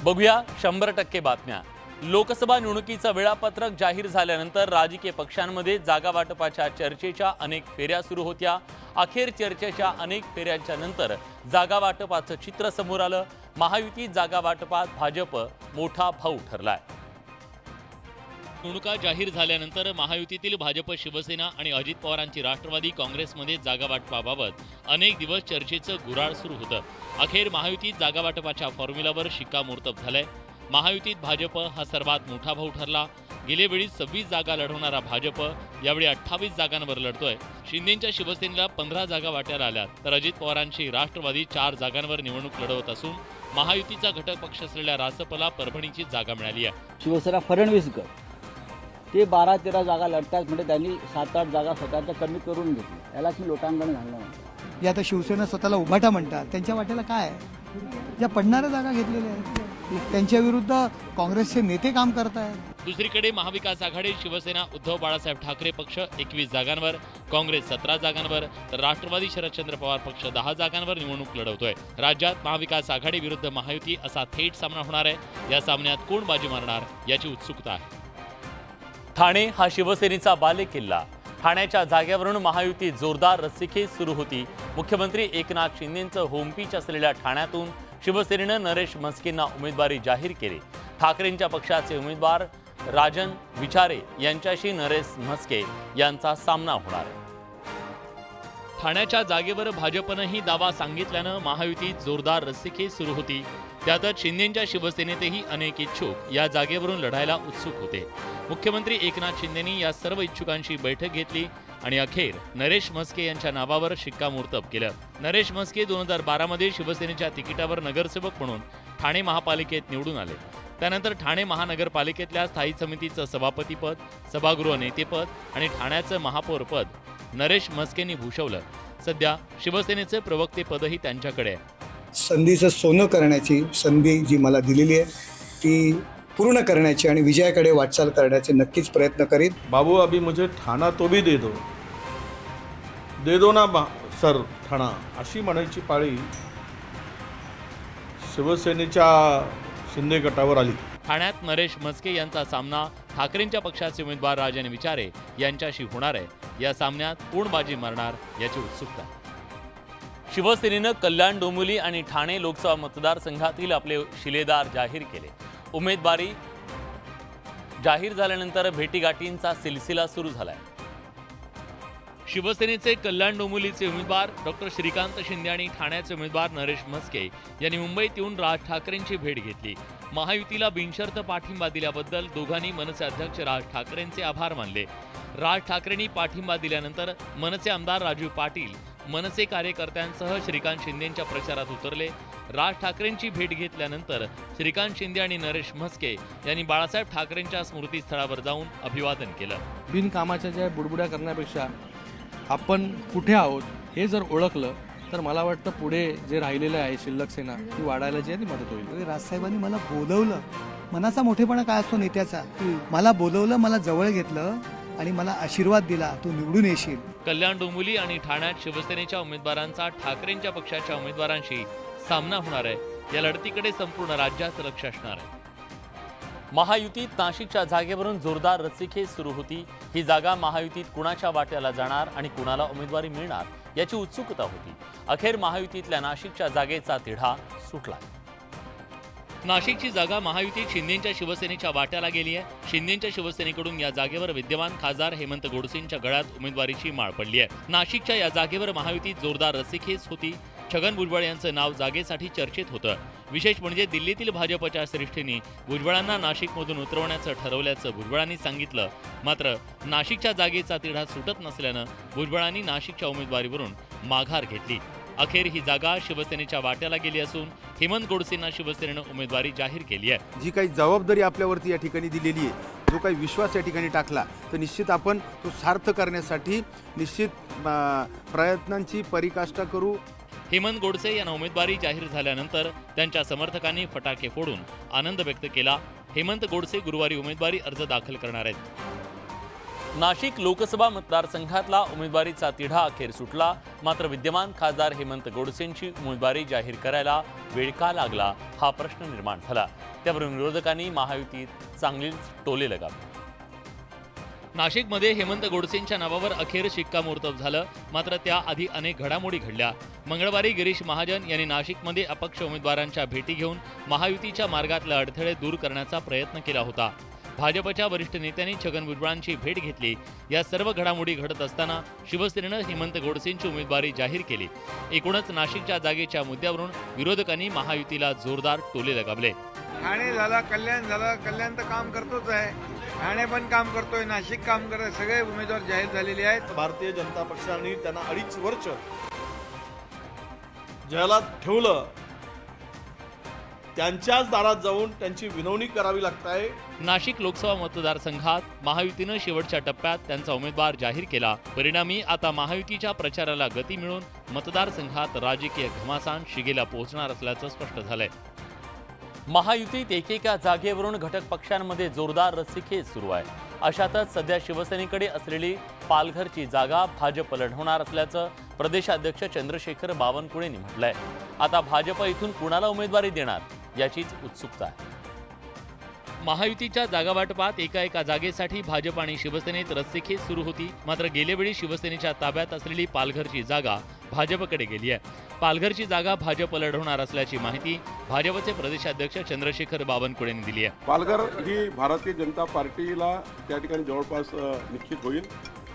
बघूया 100% बातम्या। लोकसभा निवडणुकीचं वेळापत्रक जाहीर झाल्यानंतर राजकीय पक्षांमध्ये जागा वाटपाच्या चर्चेच्या अनेक फेऱ्या सुरू होत्या। अखेर चर्चेच्या अनेक फेऱ्यांच्या नंतर जागा वाटपाचं चित्र समोर आलं। महायुती जागा वाटपात भाजप मोठा भाऊ ठरलाय। निवडणुका जाहीर झाल्यानंतर महायुतीतील भाजप, शिवसेना आणि अजित पवारांची राष्ट्रवादी काँग्रेसमध्ये जागा वाटपाबाबत अनेक दिवस चर्चेचं गुऱ्हाळ सुरू होतं। अखेर महायुतीत जागा वाटपाच्या फॉर्म्युलावर शिक्कामोर्तब झालंय। महायुतीत भाजप हा सर्वात मोठा भाऊ ठरला। गेल्या वेळी 26 जागा लढवणारा भाजप यावेळी 28 जागांवर लढतोय। शिंदेंच्या शिवसेनेला 15 जागा वाट्याला आल्या, तर अजित पवारांची राष्ट्रवादी 4 जागांवर निवडणूक लढवत असून महायुतीचा घटक पक्ष असलेल्या रासपला परभणीची जागा मिळाली आहे। शिवसेना फडणवीस गट ते 12-13 जागा लढतात, म्हणजे त्यांनी 7-8 जागा स्वतःच्या कमी करून घेतली। यालाच मी लोटांगण घालणं म्हणतो। या आता शिवसेना स्वतःला उभाटा म्हणतात, त्यांच्या वाट्याला काय आहे? ज्या पडणाऱ्या जागा घेतलेल्या आहेत त्यांच्या विरुद्ध काँग्रेसचे नेते काम करत आहेत। दुसरीकडे महाविकास आघाडी शिवसेना उद्धव बाळासाहेब ठाकरे पक्ष 21 जागांवर, काँग्रेस 17 जागांवर, तर राष्ट्रवादी शरदचंद्र पवार पक्ष 10 जागांवर निवडणूक लढवतोय। राज्यात महाविकास आघाडी विरुद्ध महायुती असा थेट सामना होणार आहे। या सामन्यात कोण बाजी मारणार याची उत्सुकता आहे। ठाणे हा शिवसेनेचा बालेकिल्ला। ठाण्याच्या जागेवरून महायुती जोरदार रस्सीखेच सुरू होती। मुख्यमंत्री एकनाथ शिंदेंचं होमपिच असलेल्या ठाण्यातून शिवसेनेनं नरेश म्हस्केंना उमेदवारी जाहीर केली। ठाकरेंच्या पक्षाचे उमेदवार राजन विचारे यांच्याशी नरेश म्हस्के यांचा सामना होणार आहे। ठाण्याच्या जागेवर भाजपनंही दावा सांगितल्यानं महायुतीत जोरदार रस्सीखेच सुरू होती। त्यातच शिंदेंच्या शिवसेनेतही अनेक इच्छुक या जागेवरून लढायला उत्सुक होते। मुख्यमंत्री एकनाथ शिंदेंनी या सर्व इच्छुकांची बैठक घेतली आणि अखेर नरेश म्हस्के यांच्या नावावर शिक्कामोर्तब केलं। नरेश म्हस्के 2012 मध्ये शिवसेनेच्या तिकिटावर नगरसेवक म्हणून ठाणे महापालिकेत निवडून आले। त्यानंतर ठाणे महानगरपालिकेतल्या स्थायी समितीचं सभापतीपद, सभागृह नेतेपद आणि ठाण्याचं महापौरपद नरेश म्हस्केंनी भूषवलं। सध्या शिवसेनेचे प्रवक्तेपदही त्यांच्याकडे आहे। संधीचं सोनं करण्याची संधी जी मला दिलेली आहे ती पूर्ण करण्याची आणि विजयाकडे वाटचाल करण्याचे नक्कीच प्रयत्न करीन। बाबू अभी मुझे ठाणा तो भी दे दो ना सर ठाणा, अशी म्हणायची पाळी शिवसेनेच्या शिंदे गटावर आली। ठाण्यात नरेश म्हस्के यांचा सामना ठाकरेंच्या पक्षाचे उमेदवार राजन विचारे यांच्याशी होणार आहे। या सामन्यात कोण बाजी मारणार याची उत्सुकता। शिवसेनेनं कल्याण, डोंबिवली आणि ठाणे लोकसभा मतदारसंघातील आपले शिलेदार जाहीर केले। उमेदवारी जाहीर झाल्यानंतर भेटीगाठींचा सिलसिला सुरू झालाय। शिवसेनेचे कल्याण डोंबिवलीचे उमेदवार डॉक्टर श्रीकांत शिंदे आणि ठाण्याचे उमेदवार नरेश म्हस्के यांनी मुंबईत येऊन राज ठाकरेंची भेट घेतली। महायुतीला बिनशर्त पाठिंबा दिल्याबद्दल दोघांनी मनसे अध्यक्ष राज ठाकरेंचे आभार मानले। राज ठाकरेंनी पाठिंबा दिल्यानंतर मनसे आमदार राजू पाटील मनसे कार्यकर्त्यांसह श्रीकांत शिंदेंच्या प्रचारात उतरले। राज ठाकरेंची भेट घेतल्यानंतर श्रीकांत शिंदे आणि नरेश म्हस्के यांनी बाळासाहेब ठाकरेंच्या स्मृतीस्थळावर जाऊन अभिवादन केलं। बिनकामाच्या ज्या बुडबुड्या करण्यापेक्षा आपण कुठे आहोत हे जर ओळखलं तर मला वाटतं पुढे जे राहिलेलं आहे शिल्लक सेना ती वाढायला जी आहे ती मदत होईल। राजसाहेबांनी मला बोलवलं, मनाचा मोठेपणा काय असतो नेत्याचा, मला बोलवलं, मला जवळ घेतलं आणि मला आशीर्वाद दिला, तू निवडून येशील। कल्याण, डोंबिवली आणि ठाण्यात शिवसेनेच्या उमेदवारांचा ठाकरेंच्या पक्षाच्या उमेदवारांशी सामना होणार आहे। या लढतीकडे संपूर्ण राज्याचं लक्ष असणार आहे। महायुतीत नाशिकच्या जागेवरून जोरदार रस्सीखेच सुरू होती। ही जागा महायुतीत कुणाच्या वाट्याला जाणार आणि कुणाला उमेदवारी मिळणार याची उत्सुकता होती। अखेर महायुतीतल्या नाशिकच्या जागेचा तिढा सुटला। नाशिकची जागा महायुतीत शिंदेंच्या शिवसेनेच्या वाट्याला गेली आहे। शिंदेंच्या शिवसेनेकडून या जागेवर विद्यमान खासदार हेमंत गोडसेंच्या गळ्यात उमेदवारीची माळ पडली आहे। नाशिकच्या या जागेवर महायुतीत जोरदार रस्सीखेच होती। छगन भुजबळ यांचं नाव जागेसाठी चर्चेत होतं। विशेष म्हणजे दिल्लीतील भाजपच्या श्रेष्ठींनी भुजबळांना नाशिकमधून उतरवण्याचं ठरवल्याचं भुजबळांनी सांगितलं। मात्र नाशिकच्या जागेचा तिढा सुटत नसल्यानं भुजबळांनी नाशिकच्या उमेदवारीवरून माघार घेतली। अखेर ही जागा शिवसेनेच्या वाट्याला गेली असून हेमंत गोडसेंना शिवसेनेनं उमेदवारी जाहीर केली आहे। जी काही जबाबदारी आपल्यावरती या ठिकाणी दिलेली आहे, जो काही विश्वास या ठिकाणी टाकला, तर निश्चित आपण तो सार्थ करण्यासाठी निश्चित प्रयत्नांची पराकाष्ठा करू। हेमंत गोडसे यांना उमेदवारी जाहीर झाल्यानंतर त्यांच्या समर्थकांनी फटाके फोडून आनंद व्यक्त केला। हेमंत गोडसे गुरुवारी उमेदवारी अर्ज दाखल करणार आहेत। नाशिक लोकसभा मतदारसंघातला उमेदवारीचा तिढा अखेर सुटला. मात्र विद्यमान खासदार हेमंत गोडसेंची उमेदवारी जाहीर करायला वेळ का लागला हा प्रश्न निर्माण झाला. त्यावरून विरोधकांनी महायुतीत चांगलीच टोले लगावले. नाशिकमध्ये हेमंत गोडसेंच्या नावावर अखेर शिक्कामोर्तब झालं. मात्र त्याआधी अनेक घडामोडी घडल्या. मंगळवारी गिरीश महाजन यांनी नाशिकमध्ये अपक्ष उमेदवारांच्या भेटी घेऊन महायुतीच्या मार्गातले अडथळे दूर करण्याचा प्रयत्न केला होता. भाजपच्या वरिष्ठ नेत्यांनी छगन भुजबळांची भेट घेतली. या सर्व घडामोडी घडत असताना शिवसेनेनं हेमंत गोडसेंची उमेदवारी जाहीर केली. एकूणच नाशिकच्या जागेच्या मुद्द्यावरून विरोधकांनी महायुतीला जोरदार टोले लगावले. ठाणे झाला, कल्याण झालं, कल्याण तर काम करतोच आहे, ठाणे पण काम करतोय, नाशिक काम करत, सगळे उमेदवार जाहीर झालेले आहेत. भारतीय जनता पक्षाने त्यांना 2.5 वर्ष ज्याला ठेवलं त्यांच्याच दारात जाऊन त्यांची विनवणी करावी लागत आहे. नाशिक लोकसभा मतदारसंघात महायुतीनं शेवटच्या टप्प्यात त्यांचा उमेदवार जाहीर केला. परिणामी आता महायुतीच्या प्रचाराला गती मिळून मतदारसंघात राजकीय घमासान शिगेला पोहोचणार असल्याचं स्पष्ट झालंय. महायुतीत एकेका जागेवरून घटक पक्षांमध्ये जोरदार रस्सीखेच सुरू आहे. अशातच सध्या शिवसेनेकडे असलेली पालघरची जागा भाजप लढवणार असल्याचं प्रदेशाध्यक्ष चंद्रशेखर बावनकुळेंनी म्हटलंय. आता भाजप इथून कुणाला उमेदवारी देणार याचीच उत्सुकता आहे. महायुतीच्या जागावाटपात एका जागेसाठी भाजप आणि शिवसेनेत रस्सीखेच सुरू होती. मात्र गेल्यावेळी शिवसेनेच्या ताब्यात असलेली पालघरची जागा भाजपकडे गेली आहे. पालघरची जागा भाजप लढवणार असल्याची माहिती भाजपचे प्रदेशाध्यक्ष चंद्रशेखर बावनकुळेंनी दिली आहे. पालघर ही भारतीय जनता पार्टीला त्या ठिकाणी जवळपास निश्चित होईल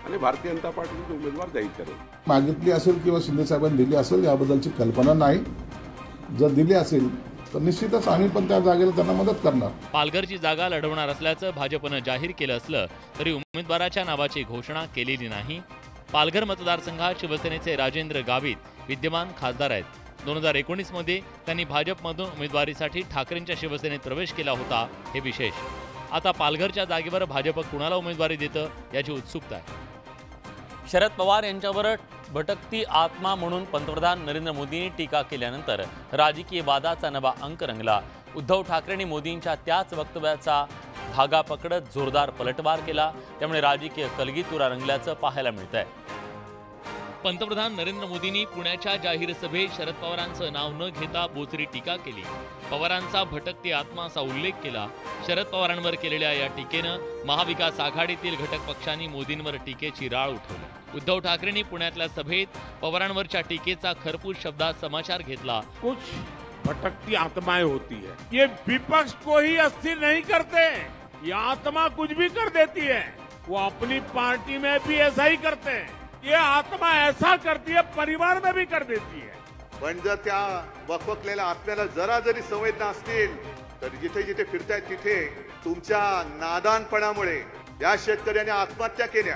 आणि भारतीय जनता पार्टीचे उमेदवार जाहीर करेल. मागितली असेल किंवा शिंदे साहेबांनी दिली असेल याबद्दलची कल्पना नाही. जर दिली असेल तर निश्चितच आम्ही पण त्या जागेला त्यांना मदत करणार. पालघरची जागा लढवणार असल्याचं भाजपनं जाहीर केलं असलं तरी उमेदवाराच्या नावाची घोषणा केलेली नाही. पालघर मतदारसंघात शिवसेनेचे राजेंद्र गावित विद्यमान खासदार आहेत. 2019 मध्ये त्यांनी भाजपमधून उमेदवारीसाठी ठाकरेंच्या शिवसेनेत प्रवेश केला होता. हे विशेष. आता पालघरच्या जागेवर भाजप कुणाला उमेदवारी देतं याची उत्सुकता आहे. शरद पवार यांच्यावर भटकती आत्मा म्हणून पंतप्रधान नरेंद्र मोदींनी टीका केल्यानंतर राजकीय वादाचा नवा अंक रंगला. उद्धव ठाकरेंनी मोदींच्या त्याच वक्तव्याचा धागा पकडत जोरदार पलटवार केला. त्यामुळे राजकीय कलगीतुरा रंगल्याचं पाहायला मिळतंय. पंतप्रधान नरेंद्र मोदींनी पुण्याच्या जाहीर सभेत शरद पवारांचं नाव न घेता बोचरी टीका केली. पवारांचा भटकती आत्मा असा उल्लेख केला. शरद पवारांवर केलेल्या या टीकेनं महाविकास आघाडीतील घटक पक्षांनी मोदींवर टीकेची राळ उठवली. उद्धव ठाकरेंनी पुण्यातल्या सभेत पवारांवरच्या टीकेचा खरपूस शब्दात समाचार घेतला. कुछ भटकती आत्माएं होती है, ये विपक्ष को ही अस्थिर नहीं करते, ये आत्मा कुछ भी कर देती है. वो अपनी पार्टी में भी ऐसा ही करते हैं. ये आत्मा ऐसा करती है, परिवार में भी कर देती है. पण जर त्या वकवकलेल्या आत्म्याला जरा जरी संवेदना असतील तर जिथे जिथे फिरतायत तिथे तुमच्या नादानपणामुळे या शेतकऱ्यांनी आत्महत्या केल्या.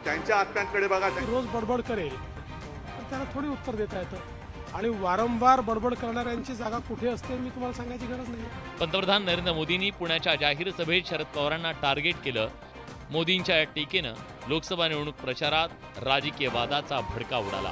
त्यांच्या आत्म्यांकडे बघा. रोज बडबड करेल तर त्याला थोडी उत्तर देता येतं. आणि वारंवार बडबड करणाऱ्यांची जागा कुठे असते मी तुम्हाला सांगायची गरज नाही. पंतप्रधान नरेंद्र मोदींनी पुण्याच्या जाहीर सभेत शरद पवारांना टार्गेट केलं. मोदींच्या या टीकेनं लोकसभा निवडणूक प्रचारात राजकीय वादाचा भडका उडाला.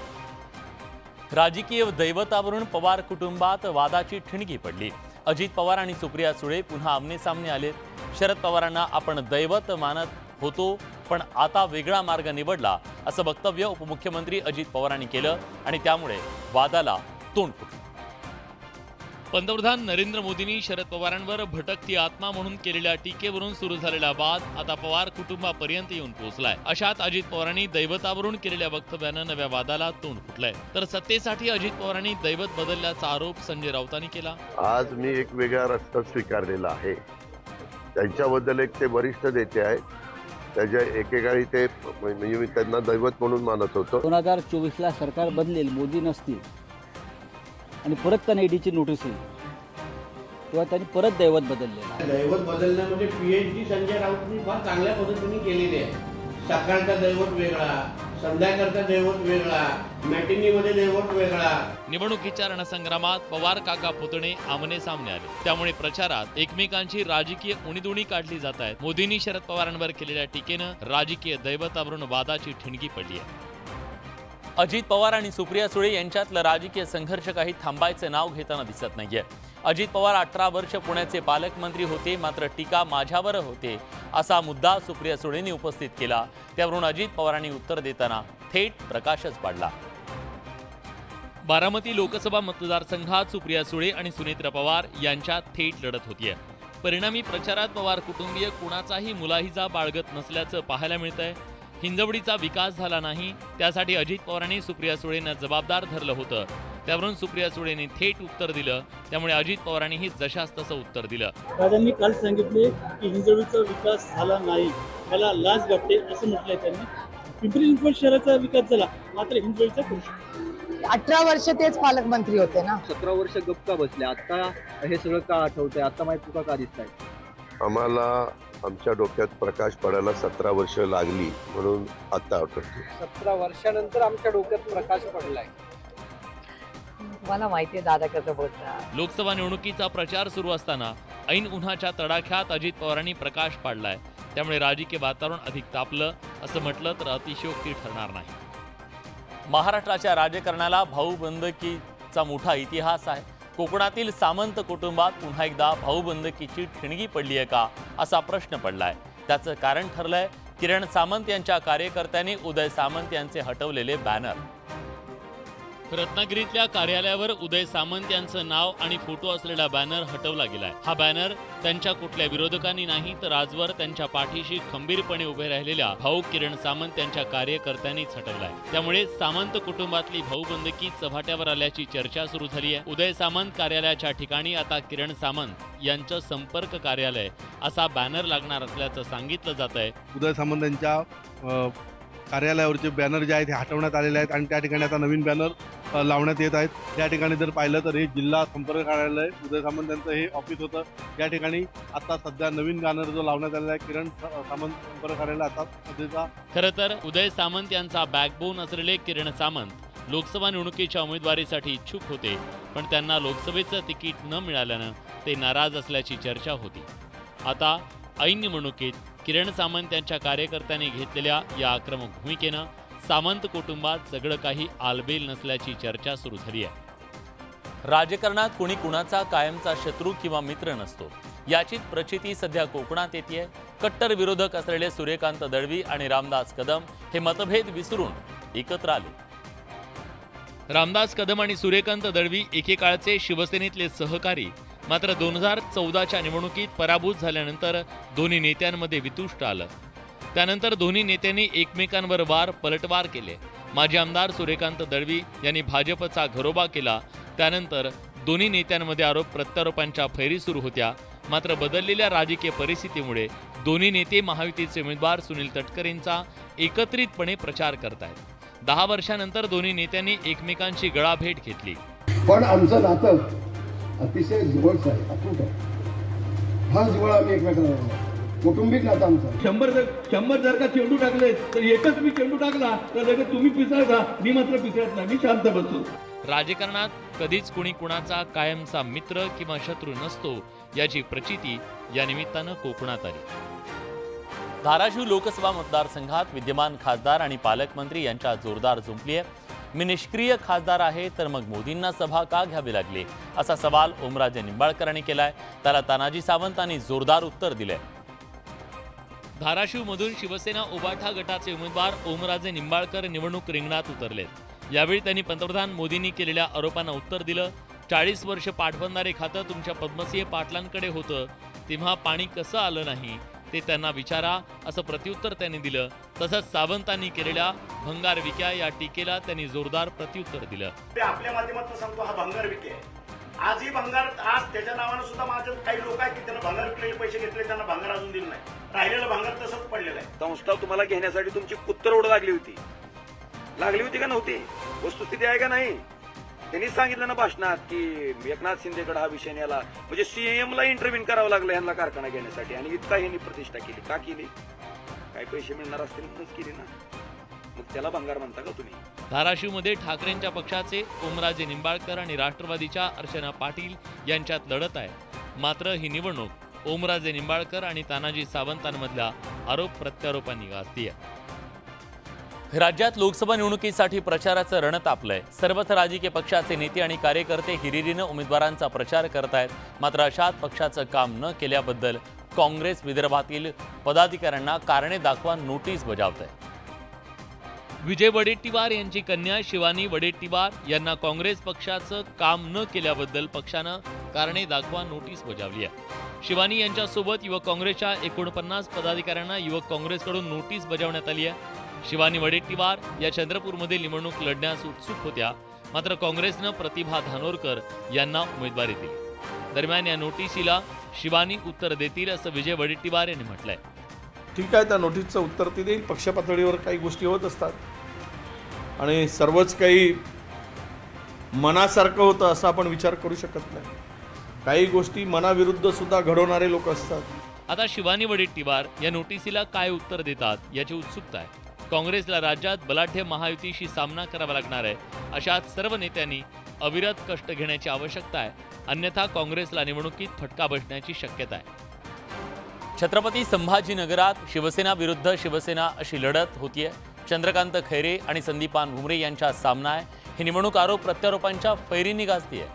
राजकीय दैवतावरून पवार कुटुंबात वादाची ठिणगी पडली. अजित पवार आणि सुप्रिया सुळे पुन्हा आमनेसामने आले. शरद पवारांना आपण दैवत मानत होतो पण आता वेगळा मार्ग निवडला असं वक्तव्य उपमुख्यमंत्री अजित पवारांनी केलं आणि त्यामुळे वादाला तोंड फुटलं. पंतप्रधान नरेंद्र मोदींनी शरद पवारांवर भटकती आत्मा म्हणून केलेल्या टीकेवरून सुरू झालेला वाद आता पवार कुटुंबापर्यंत येऊन पोहोचलाय. अशात अजित पवारांनी दैवतावरून केलेल्या वक्तव्यानं नव्या वादाला तोंड फुटलंय. तर सत्तेसाठी अजित पवारांनी दैवत बदलल्याचा आरोप संजय राऊतांनी केला. आज मी एक वेगळा रस्ता स्वीकारलेला आहे. त्यांच्याबद्दल एक ते वरिष्ठ नेते आहेत. त्याच्या एकेकाळी ते म्हणजे मी त्यांना दैवत म्हणून मानत होतो. 2024ला सरकार बदलेल, मोदी नसतील आणि परत त्यांना ईडीची नोटीस येईल तेव्हा त्यांनी परत दैवत बदललेलं. दैवत बदलण्यामध्ये PhD संजय राऊतांनी फार चांगल्या पद्धतीने केलेली आहे. सकाळचा दैवत वेगळा, संध्याकाळचा दैवत वेगळा, मॅटिनीमध्ये दैवत वेगळा. निवडणुकीच्या रणसंग्रामात पवार काका पुतणे आमने सामने आले. त्यामुळे प्रचारात एकमेकांची राजकीय उणीदुणी काढली जात आहेत. मोदींनी शरद पवारांवर केलेल्या टीकेनं राजकीय दैवतावरून वादाची ठिणगी पडली आहे. अजित पवार आणि सुप्रिया सुळे यांच्यातलं राजकीय संघर्ष काही थांबायचं नाव घेताना दिसत नाहीये. अजित पवार 18 वर्ष पुण्याचे पालकमंत्री होते, मात्र टीका माझ्यावर होते असा मुद्दा सुप्रिया सुळेंनी उपस्थित केला। त्यावरून अजित पवारांनी उत्तर देताना थेट प्रकाशच पाडला। बारामती लोकसभा मतदारसंघात सुप्रिया सुळे आणि सुनेत्रा पवार यांच्यात थेट लढत होतीये। परिणामी प्रचारात पवार कुटुंबीय कुणाचाही मुलाहिजा बाळगत नसल्याचं पाहायला मिळतंय। हिंजवडीचा विकास झाला नाही, त्यासाठी अजित पवारांनी सुप्रिया सुळेंना जबाबदार धरलं होतं। त्यावरून सुप्रिया सुळेंनी थेट उत्तर दिलं, त्यामुळे अजित पवारांनीही जशास तसं उत्तर दिलं। दादांनी काल सांगितले की हिंजवडीचा विकास झाला नाही, त्याला लाज वाटते असं म्हटलंय त्यांनी। पिंपरी चिंचवड शहराचा विकास झाला, मात्र हिंजवडीचा प्रश्न। 18 वर्ष तेच पालकमंत्री होते ना। 17 वर्ष गप्पा बसले, आता हे सगळं का आठवतंय, आता माहिती तुका का दिसत आहे? आम्हाला आमच्या डोक्यात प्रकाश पडायला 17 वर्ष लागली, म्हणून आता आठवतो। 17 वर्षानंतर आमच्या डोक्यात प्रकाश पडलाय। मला माहिती आहे दादा कसं बोलतात। लोकसभा निवडणुकीचा प्रचार सुरू असताना ऐन उन्हाच्या तडाख्यात अजित पवारांनी प्रकाश पाडलाय, त्यामुळे राजकीय वातावरण अधिक तापलं असं म्हटलं तर अतिशयोक्ती ठरणार नाही। महाराष्ट्राच्या राजकारणाला भाऊबंदकीचा मोठा इतिहास आहे। कोकणातील सामंत कुटुंबात पुन्हा एकदा भाऊबंदकीची ठिणगी पडली आहे का असा प्रश्न पडलाय। त्याचं कारण ठरलंय किरण सामंत यांच्या कार्यकर्त्यांनी उदय सामंत यांचे हटवलेले बॅनर। रत्नागिरीतल्या कार्यालयावर उदय सामंत यांचं नाव आणि फोटो असलेला बॅनर हटवला गेलाय। हा बॅनर त्यांच्या कुठल्या विरोधकांनी नाही तर आजवर त्यांच्या पाठीशी खंबीरपणे उभे राहिलेल्या भाऊ किरण सामंत यांच्या कार्यकर्त्यांनीच हटवलाय। त्यामुळे सामंत कुटुंबातली भाऊबंदकी चव्हाट्यावर आल्याची चर्चा सुरू झाली आहे। उदय सामंत कार्यालयाच्या ठिकाणी आता किरण सामंत यांचं संपर्क कार्यालय असा बॅनर लागणार असल्याचं सांगितलं जात आहे। उदय सामंत यांच्या कार्यालयावरचे बॅनर जे आहेत ते हटवण्यात आलेले आहेत आणि त्या ठिकाणी आता नवीन बॅनर लावण्यात येत आहेत। त्या ठिकाणी जर पाहिलं तर हे जिल्हा संपर्क कार्यालय उदय सामंत यांचं हे ऑफिस होतं। त्या ठिकाणी आता सध्या नवीन बॅनर जो लावण्यात आलेला आहे किरण सामंत संपर्क कार्यालय आता सध्याचा। खरं तर उदय सामंत यांचा बॅकबोन असलेले किरण सामंत लोकसभा निवडणुकीच्या उमेदवारीसाठी इच्छुक होते, पण त्यांना लोकसभेचं तिकीट न मिळाल्यानं ते नाराज असल्याची चर्चा होती। आता ऐन निवडणुकीत किरण सामंत यांच्या कार्यकर्त्यांनी घेतलेल्या या आक्रमक भूमिकेनं सामंत कुटुंबात सगळं काही आलबेल नसल्याची चर्चा सुरू झाली आहे। राजकारणात कोणी कुणाचा कायमचा शत्रू किंवा मित्र नसतो, याची प्रचिती सध्या कोकणात येते। कट्टर विरोधक असलेले सूर्यकांत दळवी आणि रामदास कदम हे मतभेद विसरून एकत्र आले। रामदास कदम आणि सूर्यकांत दळवी एकेकाळचे शिवसेनेतले सहकारी, मात्र 2014च्या निवडणुकीत पराभूत झाल्यानंतर दोन्ही नेत्यांमध्ये वितुष्ट आलं। त्यानंतर दोन्ही नेत्यांनी एकमेकांवर पलटवार केले। माजी आमदार सूर्यकांत दळवी यांनी भाजपचा घरोबा केला। त्यानंतर दोन्ही नेत्यांमध्ये आरोप प्रत्यारोपांच्या फैरी सुरू होत्या। मात्र बदललेल्या राजकीय परिस्थितीमुळे दोन्ही नेते महायुतीचे उमेदवार सुनील तटकरेंचा एकत्रितपणे प्रचार करतायत। 10 वर्षांनंतर दोन्ही नेत्यांनी एकमेकांची गळाभेट घेतली। पण आमचं नातं अतिशय जिव्हाळचं आहे, अतूट आहे। हा जिव्हाळा आम्ही एकमेकांना कौटुंबिक नातं आमचं। 100 जर का चेंडू टाकले तर एकच मी चेंडू टाकला तर लगेच तुम्ही पिसाळता, मी मात्र पिसाळत नाही, मी शांत बसतो। राजकारणात कधीच कुणी कुणाचा कायमचा मित्र किंवा शत्रू नसतो, याची प्रचिती या निमित्तानं कोकणात आली। धाराशिव लोकसभा मतदारसंघात विद्यमान खासदार आणि पालकमंत्री यांच्यात जोरदार जुंपली आहे। मी निष्क्रिय खासदार आहे तर मग मोदींना सभा का घ्यावी लागली असा सवाल ओमराजे निंबाळकरांनी केलाय। त्याला तानाजी सावंतांनी जोरदार उत्तर दिलंय। धाराशिवमधून शिवसेना उबाठा गटाचे उमेदवार ओमराजे निंबाळकर निवडणूक रिंगणात उतरलेत। यावेळी त्यांनी पंतप्रधान मोदींनी केलेल्या आरोपांना उत्तर दिलं। 40 वर्ष पाटबंधारे खातं तुमच्या पद्मसिंह पाटलांकडे होतं, तेव्हा पाणी कसं आलं नाही ते त्यांना विचारा असं प्रत्युत्तर त्यांनी दिलं। तसंच सावंतांनी केलेल्या भंगार विक्या या टीकेला त्यांनी जोरदार प्रत्युत्तर दिलं। आपल्या माध्यमातून सांगतो, हा भंगार विके आजही भंगार, आज त्याच्या नावानं सुद्धा माझ्यात काही लोक आहेत की त्यांना भंगार विकलेले पैसे घेतले, त्यांना भंगार अजून दिलं नाही, राहिलेलं भंगार तसंच पडलेलं आहे। संस्था तुम्हाला घेण्यासाठी तुमची कुत्तरओढ लागली होती का नव्हती? वस्तुस्थिती आहे का नाही? त्यांनी सांगितलं ना भाषणात की एकनाथ शिंदेकडे हा विषय नेला, म्हणजे सीएमला इंटरव्ह्यू करावं लागलं यांना कारखाना घेण्यासाठी, आणि इतका यांनी प्रतिष्ठा केली का केली? काय पैसे मिळणार असतील म्हणूनच केली ना, मग त्याला भंगार म्हणता का तुम्ही? धाराशिवमध्ये ठाकरेंच्या पक्षाचे ओमराजे निंबाळकर आणि राष्ट्रवादीच्या अर्चना पाटील यांच्यात लढत आहे। मात्र ही निवडणूक ओमराजे निंबाळकर आणि तानाजी सावंतांमधल्या आरोप प्रत्यारोपांनी गाजतीये। राज्यात लोकसभा निवडणुकीसाठी प्रचाराचं रण तापलंय। सर्वच राजकीय पक्षाचे नेते आणि कार्यकर्ते हिरिरीनं उमेदवारांचा प्रचार करत आहेत। मात्र अशात पक्षाचं काम न केल्याबद्दल काँग्रेस विदर्भातील पदाधिकाऱ्यांना कारणे दाखवा नोटीस बजावत आहे। विजय वडेट्टीवार यांची कन्या शिवानी वडेट्टीवार यांना काँग्रेस पक्षाचं काम न केल्याबद्दल पक्षानं कारणे दाखवा नोटीस बजावली आहे। शिवानी यांच्यासोबत युवक काँग्रेसच्या 49 पदाधिकाऱ्यांना युवक काँग्रेसकडून नोटीस बजावण्यात आली आहे। शिवानी वडेट्टीवार या चंद्रपूरमध्ये निवडणूक लढण्यास उत्सुक होत्या, मात्र काँग्रेसनं प्रतिभा धानोरकर यांना उमेदवारी दिली। दरम्यान या नोटीसीला शिवानी उत्तर देतील असं विजय वडेट्टीवार यांनी म्हटलंय। ठीक आहे, त्या नोटीसचं उत्तर ती देईल। पक्ष पातळीवर काही गोष्टी होत असतात आणि सर्वच काही मनासारखं होतं असं आपण विचार करू शकत नाही। काही गोष्टी मनाविरुद्ध सुद्धा घडवणारे लोक असतात। आता शिवानी वडेट्टीवार या नोटीसीला काय उत्तर देतात याची उत्सुकता आहे। काँग्रेसला राज्यात बलाढ्य महायुतीशी सामना करावा लागणार आहे। अशात सर्व नेत्यांनी अविरत कष्ट घेण्याची आवश्यकता आहे, अन्यथा काँग्रेसला निवडणुकीत फटका बसण्याची शक्यता आहे। छत्रपती संभाजीनगरात शिवसेना विरुद्ध शिवसेना अशी लढत होतीये। चंद्रकांत खैरे आणि संदीपान भुमरे यांचा सामना आहे। ही निवडणूक आरोप प्रत्यारोपांच्या फैरीने गाजतीये।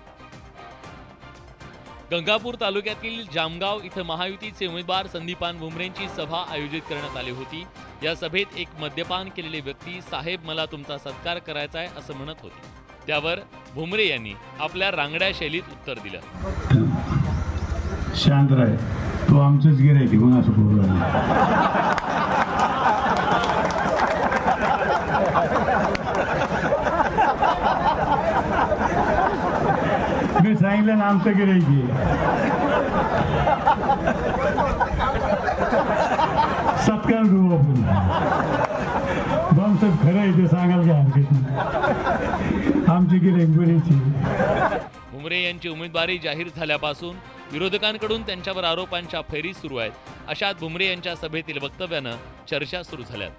गंगापूर तालुक्यातील जामगाव इथं महायुतीचे उमेदवार संदीपान भुमरेंची सभा आयोजित करण्यात आली होती। या सभेत एक मद्यपान केलेली व्यक्ती साहेब मला तुमचा सत्कार करायचा आहे असं म्हणत होती। त्यावर भुमरे यांनी आपल्या रांगड्या शैलीत उत्तर दिलं। शांत राह, तो आमचंच गिऱ्हाईक आहे म्हणून असं बोलू मी सांगितलं ना आमचं गिऱ्हाईक सत्कार घेऊ आपण। आमचं खरं आहे ते सांगाल काय हरकत नाही, आमची गिऱ्हाईक बरीची। भुमरे यांची उमेदवारी जाहीर झाल्यापासून विरोधकांकडून त्यांच्यावर आरोपांच्या फैरी सुरू आहेत। अशात भुमरे यांच्या सभेतील वक्तव्यानं चर्चा सुरू झाल्यात।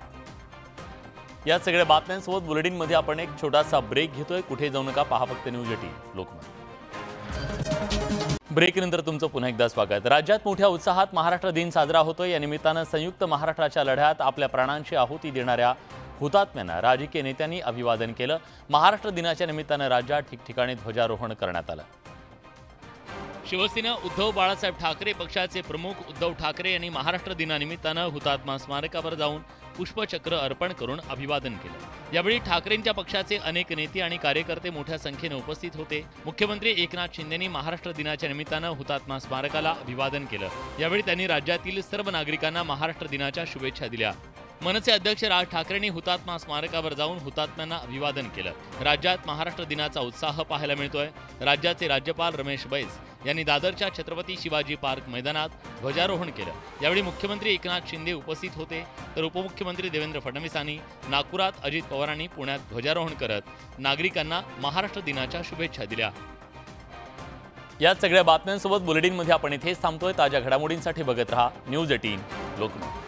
या सगळ्या बातम्यांसोबत बुलेटिनमध्ये आपण एक छोटासा ब्रेक घेतोय। कुठे जाऊ नका, पहा फक्त न्यूज 18 लोकमत। ब्रेकनंतर तुमचं पुन्हा एकदा स्वागत। राज्यात मोठ्या उत्साहात महाराष्ट्र दिन साजरा होतोय। या निमित्तानं संयुक्त महाराष्ट्राच्या लढ्यात आपल्या प्राणांची आहुती देणाऱ्या हुतात्म्यांना राजकीय नेत्यांनी अभिवादन केलं। महाराष्ट्र दिनाच्या निमित्तानं राज्यात ठिकठिकाणी ध्वजारोहण करण्यात आलं। शिवसेना उद्धव बाळासाहेब ठाकरे पक्षाचे प्रमुख उद्धव ठाकरे यांनी महाराष्ट्र दिनानिमित्तानं हुतात्मा स्मारकावर जाऊन पुष्पचक्र अर्पण करून अभिवादन केलं। यावेळी ठाकरेंच्या पक्षाचे अनेक नेते आणि कार्यकर्ते मोठ्या संख्येने उपस्थित होते। मुख्यमंत्री एकनाथ शिंदेंनी महाराष्ट्र दिनाच्या निमित्तानं हुतात्मा स्मारकाला अभिवादन केलं। यावेळी त्यांनी राज्यातील सर्व नागरिकांना महाराष्ट्र दिनाच्या शुभेच्छा दिल्या। मनसे अध्यक्ष राज ठाकरेंनी हुतात्मा स्मारकावर जाऊन हुतात्म्यांना अभिवादन केलं। राज्यात महाराष्ट्र दिनाचा उत्साह पाहायला मिळतोय। राज्याचे राज्यपाल रमेश बैस यांनी दादरच्या छत्रपती शिवाजी पार्क मैदानात ध्वजारोहण केलं। यावेळी मुख्यमंत्री एकनाथ शिंदे उपस्थित होते, तर उपमुख्यमंत्री देवेंद्र फडणवीसांनी नागपुरात, अजित पवारांनी पुण्यात ध्वजारोहण करत नागरिकांना महाराष्ट्र दिनाच्या शुभेच्छा दिल्या। या सगळ्या बातम्यांसोबत बुलेटिनमध्ये आपण इथेच थांबतोय। ताज्या घडामोडींसाठी बघत रहा न्यूज 18 लोकमत।